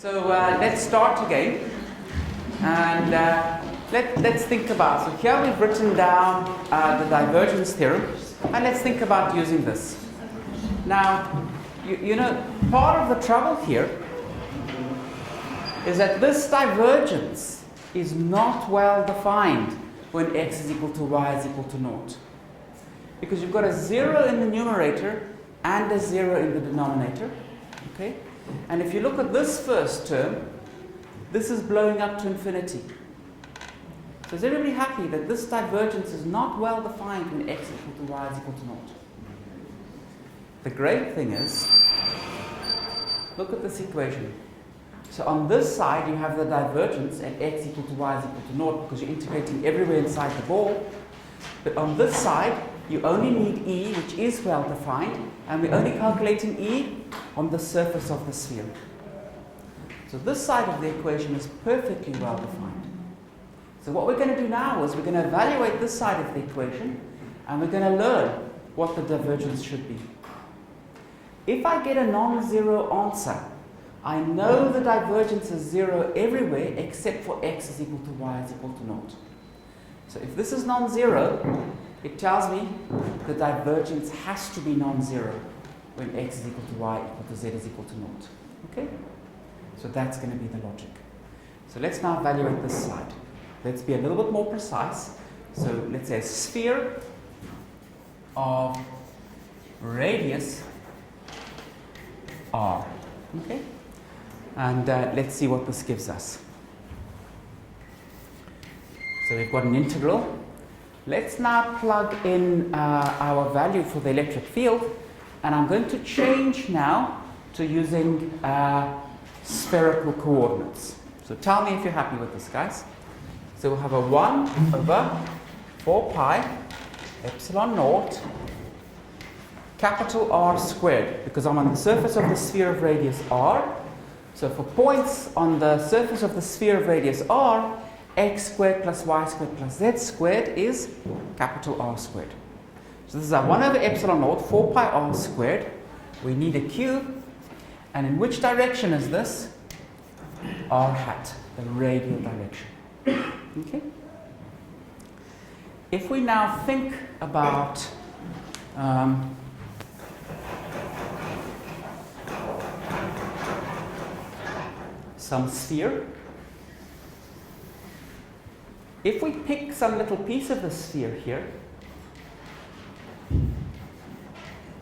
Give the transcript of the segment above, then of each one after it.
So let's start again, and let's think about. So here we've written down the divergence theorem, and let's think about using this. Now, you know, part of the trouble here is that this divergence is not well defined when x is equal to y is equal to naught, because you've got a 0 in the numerator and a 0 in the denominator. Okay? And if you look at this first term, this is blowing up to infinity. So is everybody happy that this divergence is not well defined when x is equal to y is equal to naught? The great thing is, look at this equation. So on this side you have the divergence at x equal to y is equal to naught because you're integrating everywhere inside the ball. But on this side you only need E, which is well defined, and we're only calculating E on the surface of the sphere. So this side of the equation is perfectly well defined. So what we're going to do now is we're going to evaluate this side of the equation, and we're going to learn what the divergence should be. If I get a non-zero answer, I know the divergence is 0 everywhere except for x is equal to y is equal to naught. So if this is non-zero, it tells me the divergence has to be non-zero when x is equal to y equal to z is equal to naught. Okay? So that's going to be the logic. So let's now evaluate this side. Let's be a little bit more precise. So let's say a sphere of radius r. Okay? And let's see what this gives us. So we've got an integral. Let's now plug in our value for the electric field, and I'm going to change now to using spherical coordinates. So tell me if you're happy with this, guys. So we'll have a 1 over 4 pi epsilon naught capital R squared, because I'm on the surface of the sphere of radius r. So for points on the surface of the sphere of radius r, x squared plus y squared plus z squared is capital R squared. So this is our 1 over epsilon naught, 4 pi r squared. We need a q. And in which direction is this? R hat, the radial direction. Okay? If we now think about some sphere. If we pick some little piece of the sphere here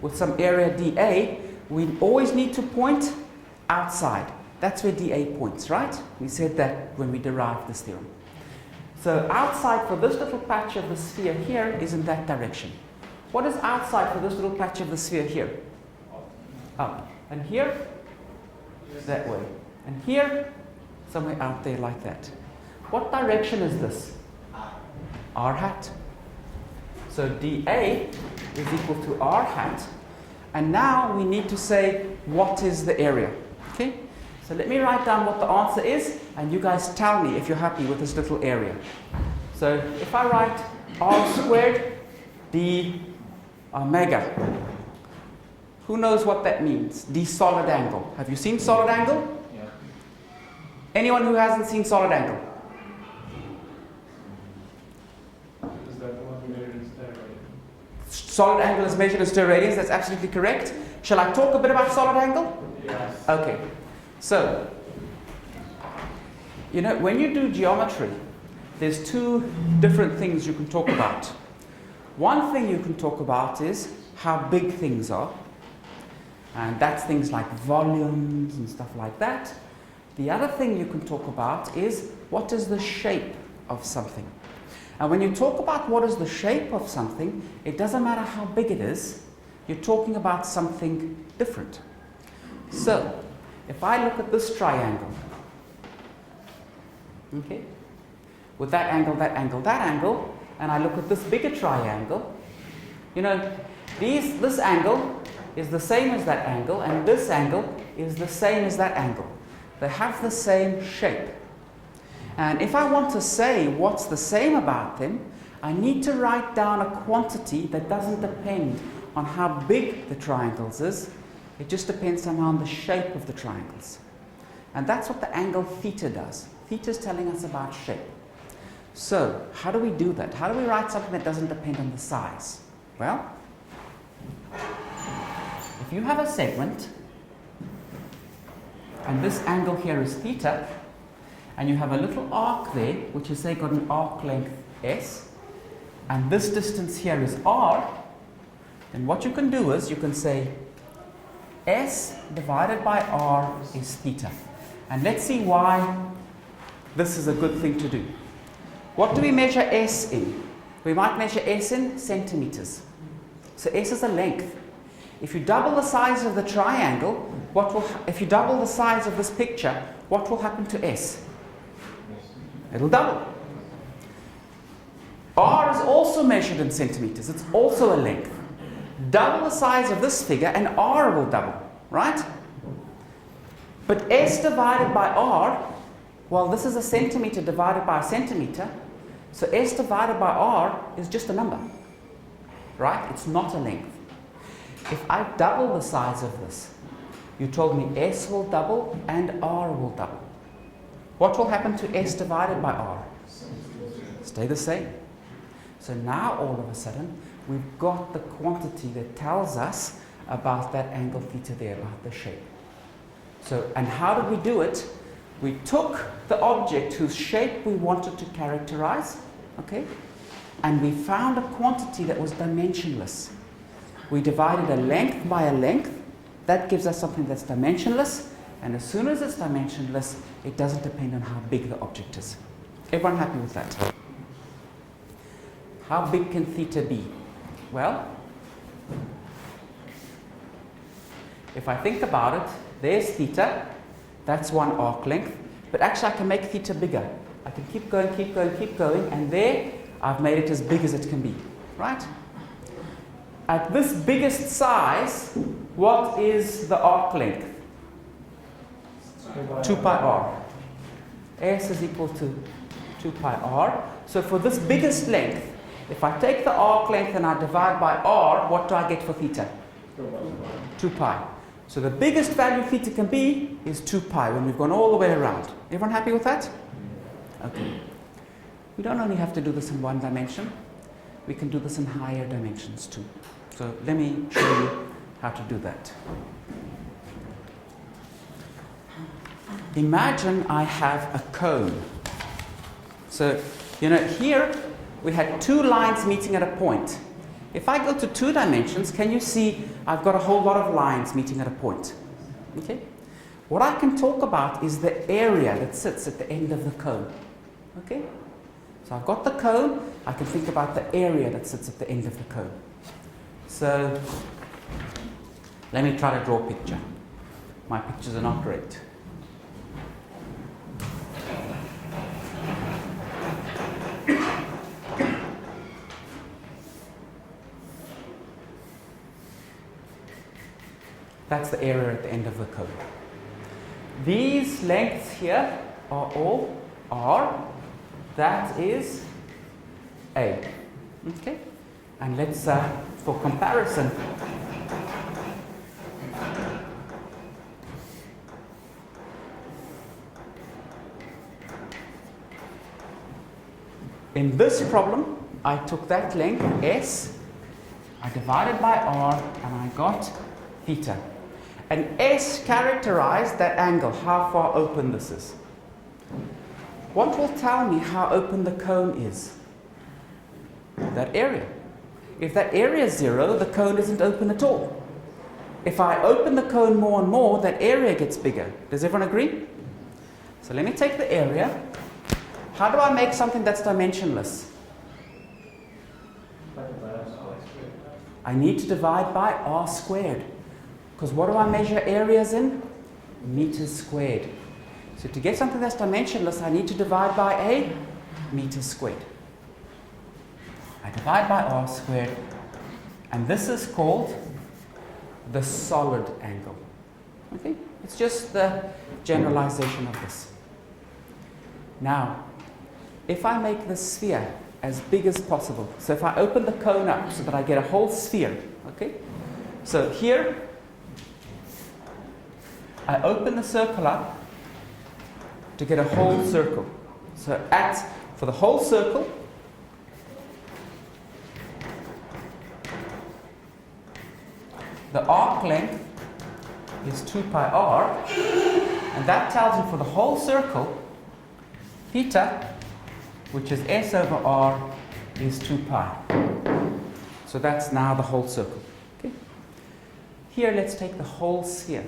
with some area dA, we always need to point outside. That's where dA points, right? We said that when we derived this theorem. So outside for this little patch of the sphere here is in that direction. What is outside for this little patch of the sphere here? Up. And here? That way. And here, somewhere out there like that. What direction is this? R hat. So dA is equal to R hat. And now we need to say, what is the area? Okay? So let me write down what the answer is, and you guys tell me if you're happy with this little area. So if I write R squared d omega, who knows what that means? D solid angle. Have you seen solid angle? Anyone who hasn't seen solid angle? Is that the one measured in steradians? Solid angle is measured in steradians, that's absolutely correct. Shall I talk a bit about solid angle? Yes. Okay. So, you know, when you do geometry, there's two different things you can talk about. One thing you can talk about is how big things are. And that's things like volumes and stuff like that. The other thing you can talk about is what is the shape of something. And when you talk about what is the shape of something, it doesn't matter how big it is, you're talking about something different. So, if I look at this triangle, okay, with that angle, that angle, that angle, and I look at this bigger triangle, you know, this angle is the same as that angle, and this angle is the same as that angle. They have the same shape. And if I want to say what's the same about them, I need to write down a quantity that doesn't depend on how big the triangles is. It just depends somehow on the shape of the triangles. And that's what the angle theta does. Theta is telling us about shape. So, how do we do that? How do we write something that doesn't depend on the size? Well, if you have a segment, and this angle here is theta, and you have a little arc there, which is, say, got an arc length s, and this distance here is r, then what you can do is you can say s divided by r is theta. And let's see why this is a good thing to do. What do we measure s in? We might measure s in centimeters. So s is a length. If you double the size of the triangle, if you double the size of this picture, what will happen to s? It'll double. R is also measured in centimeters. It's also a length. Double the size of this figure and R will double, right? But S divided by R, well, this is a centimeter divided by a centimeter, so S divided by R is just a number, right? It's not a length. If I double the size of this, you told me S will double and R will double. What will happen to S divided by R? Stay the same. So now all of a sudden, we've got the quantity that tells us about that angle theta there, about the shape. So, and how did we do it? We took the object whose shape we wanted to characterize, okay, and we found a quantity that was dimensionless. We divided a length by a length. That gives us something that's dimensionless, and as soon as it's dimensionless, it doesn't depend on how big the object is. Everyone happy with that? How big can theta be? Well, if I think about it, there's theta, that's one arc length, but actually I can make theta bigger. I can keep going, keep going, keep going, and there I've made it as big as it can be, right? At this biggest size, what is the arc length? 2 pi r. S is equal to 2 pi r. So for this biggest length, if I take the arc length and I divide by r, what do I get for theta? 2 pi. So the biggest value theta can be is 2 pi when we've gone all the way around. Everyone happy with that? Okay. We don't only have to do this in one dimension. We can do this in higher dimensions too. So let me show you how to do that. Imagine I have a cone. So, you know, here we had two lines meeting at a point. If I go to 2 dimensions, can you see I've got a whole lot of lines meeting at a point? Okay? What I can talk about is the area that sits at the end of the cone. Okay? So I've got the cone, I can think about the area that sits at the end of the cone. So let me try to draw a picture. My pictures are not great. That's the area at the end of the cone. These lengths here are all R. That is A. Okay? And let's, for comparison, in this problem, I took that length, S, I divided by R, and I got theta. And S characterized that angle, how far open this is. What will tell me how open the cone is? That area. If that area is 0, the cone isn't open at all. If I open the cone more and more, that area gets bigger. Does everyone agree? So let me take the area. How do I make something that's dimensionless? I need to divide by r squared. Because what do I measure areas in? Meters squared. So to get something that's dimensionless, I need to divide by a meter squared. I divide by r squared, and this is called the solid angle. Okay? It's just the generalization of this. Now, if I make the sphere as big as possible, so if I open the cone up so that I get a whole sphere, okay? So here, I open the circle up, to get a whole circle. So for the whole circle, the arc length is 2 pi r, and that tells you for the whole circle, theta, which is s over r, is 2 pi. So that's now the whole circle. Okay? Here, let's take the whole sphere.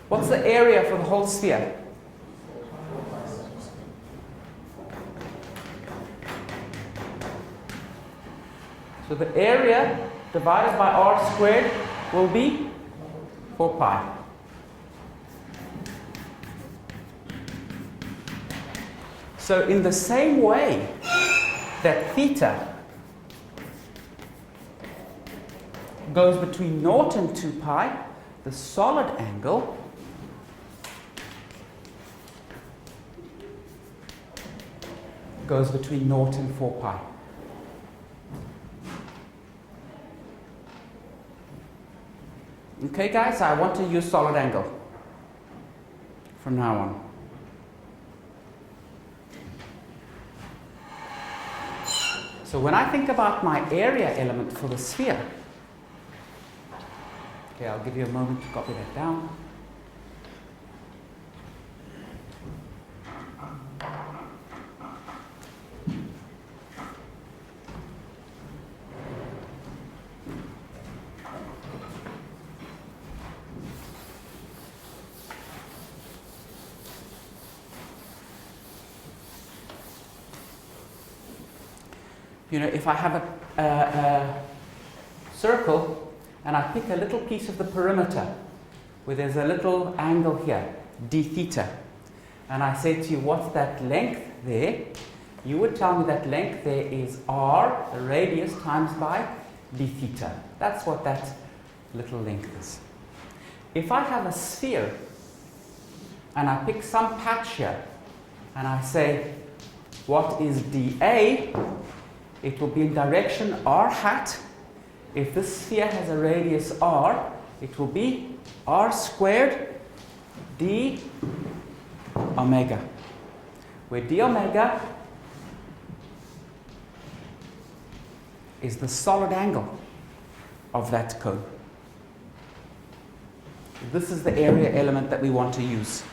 What's the area for the whole sphere? So the area divided by r squared will be 4 pi. So in the same way that theta goes between 0 and 2 pi, the solid angle goes between 0 and 4 pi. Okay, guys, I want to use solid angle from now on. So when I think about my area element for the sphere, okay, I'll give you a moment to copy that down. You know, if I have a circle and I pick a little piece of the perimeter where there's a little angle here, d theta, and I say to you, what's that length there? You would tell me that length there is r, the radius, times by d theta. That's what that little length is. If I have a sphere and I pick some patch here and I say, what is dA? It will be in direction r hat. If this sphere has a radius r, it will be r squared d omega, where d omega is the solid angle of that cone. This is the area element that we want to use.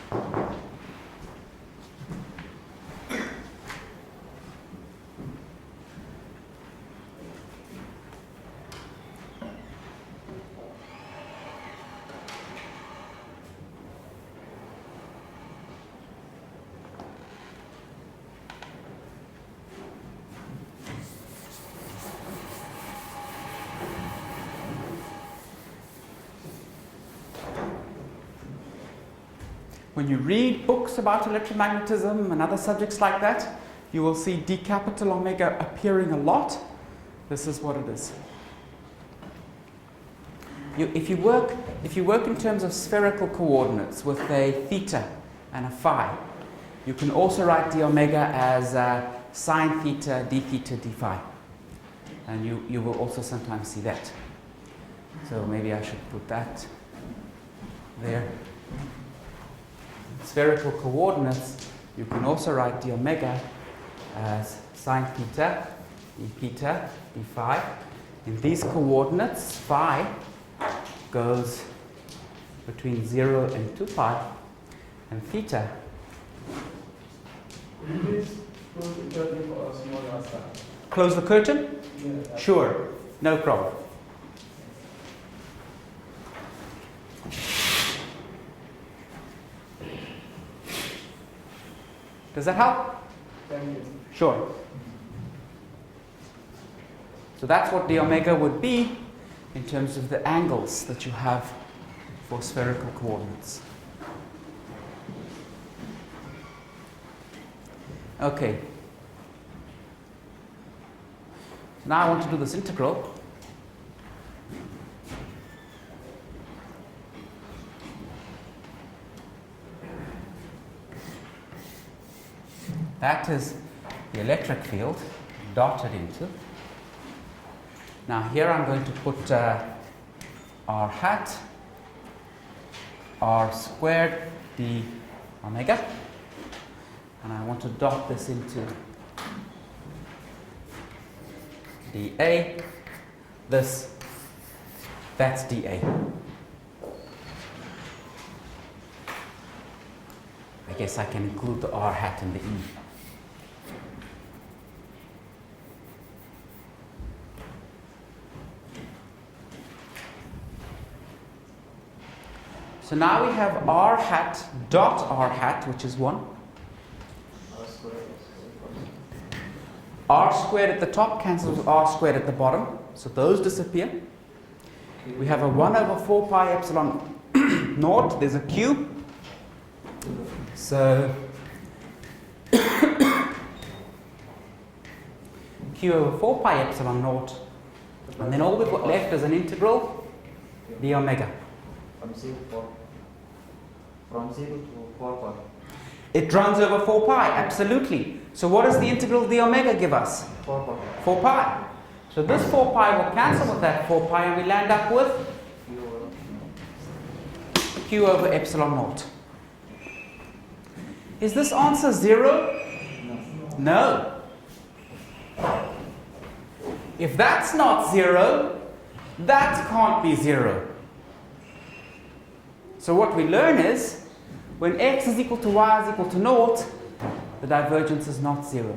When you read books about electromagnetism and other subjects like that, you will see d capital omega appearing a lot. This is what it is. If you work in terms of spherical coordinates with a theta and a phi, you can also write d omega as sine theta, d theta, d phi. And you will also sometimes see that. So maybe I should put that there. Spherical coordinates, you can also write d omega as sine theta, d theta, d phi. In these coordinates, phi goes between 0 and 2 pi, and theta. Will you please close the curtain for a small answer? Close the curtain? Yeah. Sure, no problem. Does that help? Thank you. Sure. So that's what d omega would be in terms of the angles that you have for spherical coordinates. Okay. So now I want to do this integral. That is the electric field. dotted into. Now here I'm going to put r hat, r squared d omega, and I want to dot this into dA. That's dA. I guess I can include the r hat in the e. So now we have r hat dot r hat, which is 1. R squared at the top cancels with r squared at the bottom, so those disappear. We have a 1 over 4 pi epsilon naught, there's a q. So q over 4 pi epsilon naught, and then all we've got left is an integral d omega. From 0 to 4 pi. It runs over 4 pi, absolutely. So what does the integral d omega give us? 4 pi. 4 pi. So this 4 pi will cancel with that 4 pi, and we land up with q over epsilon naught. Is this answer 0? No. If that's not 0, that can't be 0. So what we learn is, when x is equal to y is equal to naught, the divergence is not 0.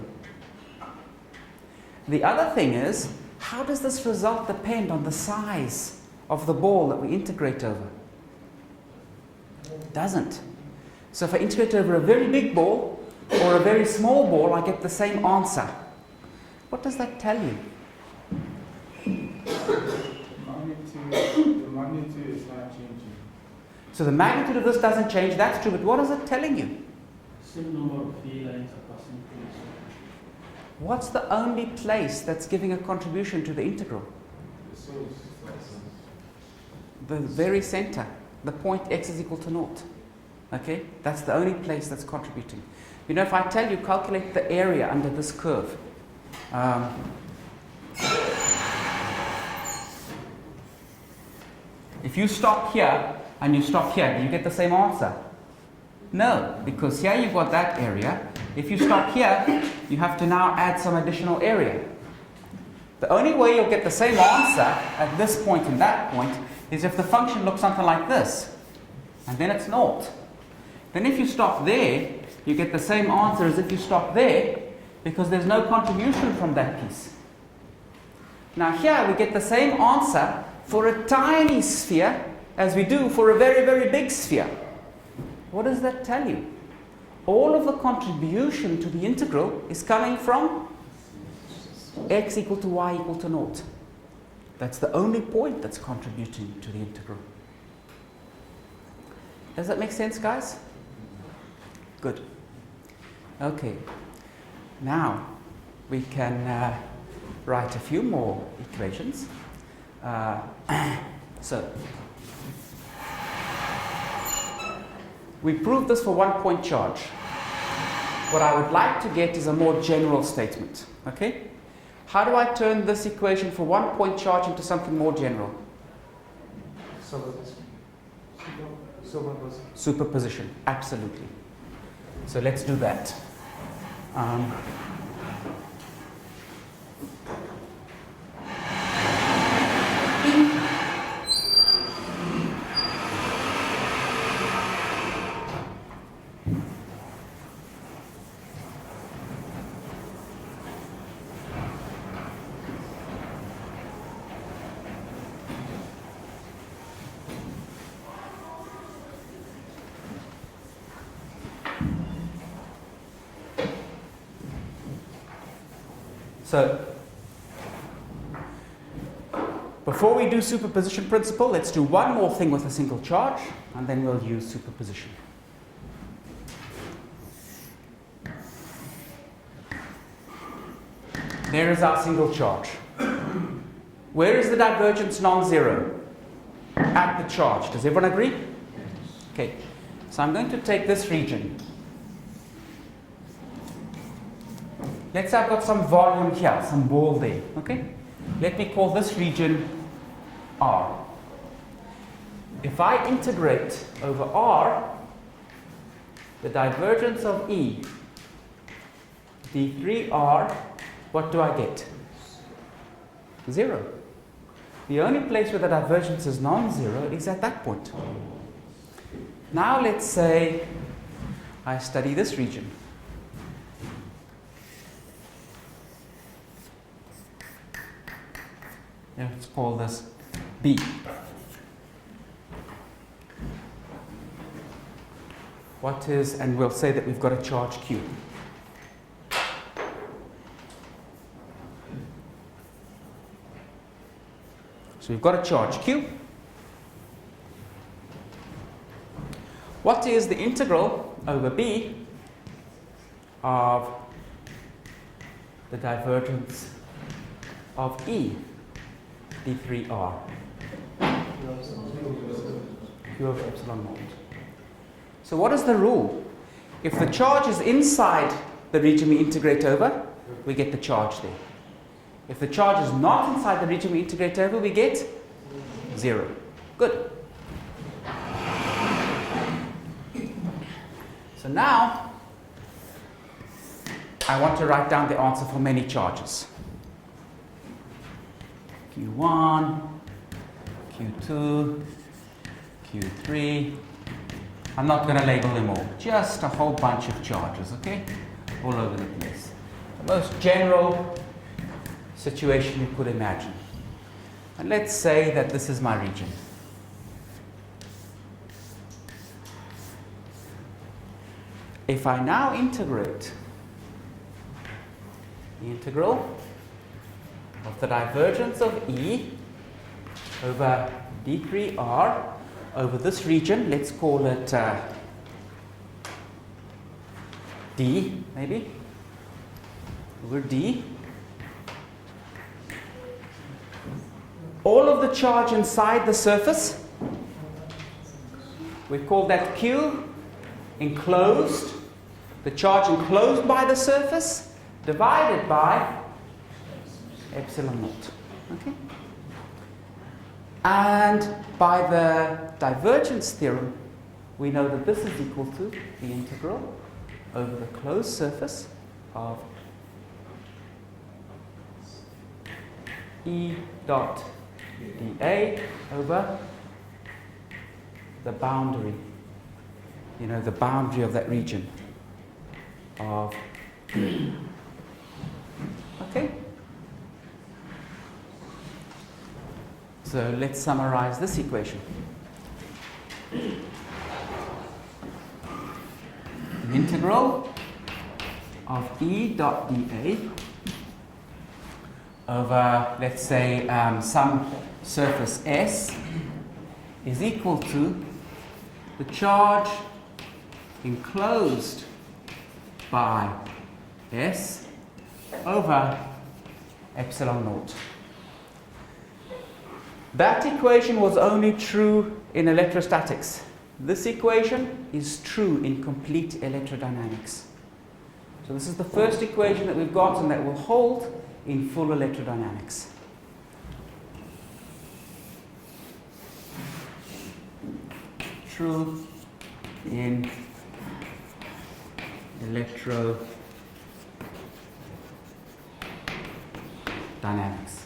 The other thing is, how does this result depend on the size of the ball that we integrate over? It doesn't. So if I integrate over a very big ball or a very small ball, I get the same answer. What does that tell you? The magnitude is not changing. So the magnitude of this doesn't change, that's true, but what is it telling you? Same number of phi lines are passing through. What's the only place that's giving a contribution to the integral? The source. The very center, the point x is equal to naught. Okay, that's the only place that's contributing. You know, if I tell you calculate the area under this curve, if you stop here and you stop here, do you get the same answer? No, because here you've got that area. If you stop here, you have to now add some additional area. The only way you'll get the same answer at this point and that point is if the function looks something like this, and then it's naught. Then if you stop there, you get the same answer as if you stop there, because there's no contribution from that piece. Now here we get the same answer for a tiny sphere as we do for a very, very big sphere. What does that tell you? All of the contribution to the integral is coming from x equal to y equal to naught. That's the only point that's contributing to the integral. Does that make sense, guys? Good. Okay. Now we can write a few more equations. So we proved this for 1 point charge. What I would like to get is a more general statement. Okay? How do I turn this equation for 1 point charge into something more general? Superposition, absolutely. So let's do that. So, before we do superposition principle, let's do one more thing with a single charge, and then we'll use superposition. There is our single charge. Where is the divergence non-zero? At the charge. Does everyone agree? Okay. So I'm going to take this region. let's say I've got some volume here, some ball there, okay? Let me call this region R. If I integrate over R, the divergence of E, d3R, what do I get? 0. The only place where the divergence is non-zero is at that point. Now let's say I study this region. Let's call this B. What is, and we'll say that we've got a charge Q. So we've got a charge Q. What is the integral over B of the divergence of E d3R? Q of epsilon naught. So what is the rule? If the charge is inside the region we integrate over, we get the charge there. If the charge is not inside the region we integrate over, we get 0. Good. So now, I want to write down the answer for many charges. Q1, Q2, Q3. I'm not going to label them all. Just a whole bunch of charges, okay? All over the place. The most general situation you could imagine. And let's say that this is my region. If I now integrate the integral of the divergence of E over d3R over this region, let's call it D, maybe, over D. All of the charge inside the surface, we call that Q, enclosed, the charge enclosed by the surface, divided by epsilon naught. Okay? And by the divergence theorem, we know that this is equal to the integral over the closed surface of E dot dA over the boundary, you know, the boundary of that region of okay? So let's summarize this equation. The integral of E dot dA over, let's say, some surface S is equal to the charge enclosed by S over epsilon naught. That equation was only true in electrostatics. This equation is true in complete electrodynamics. So this is the first equation that we've got and that will hold in full electrodynamics. True in electrodynamics.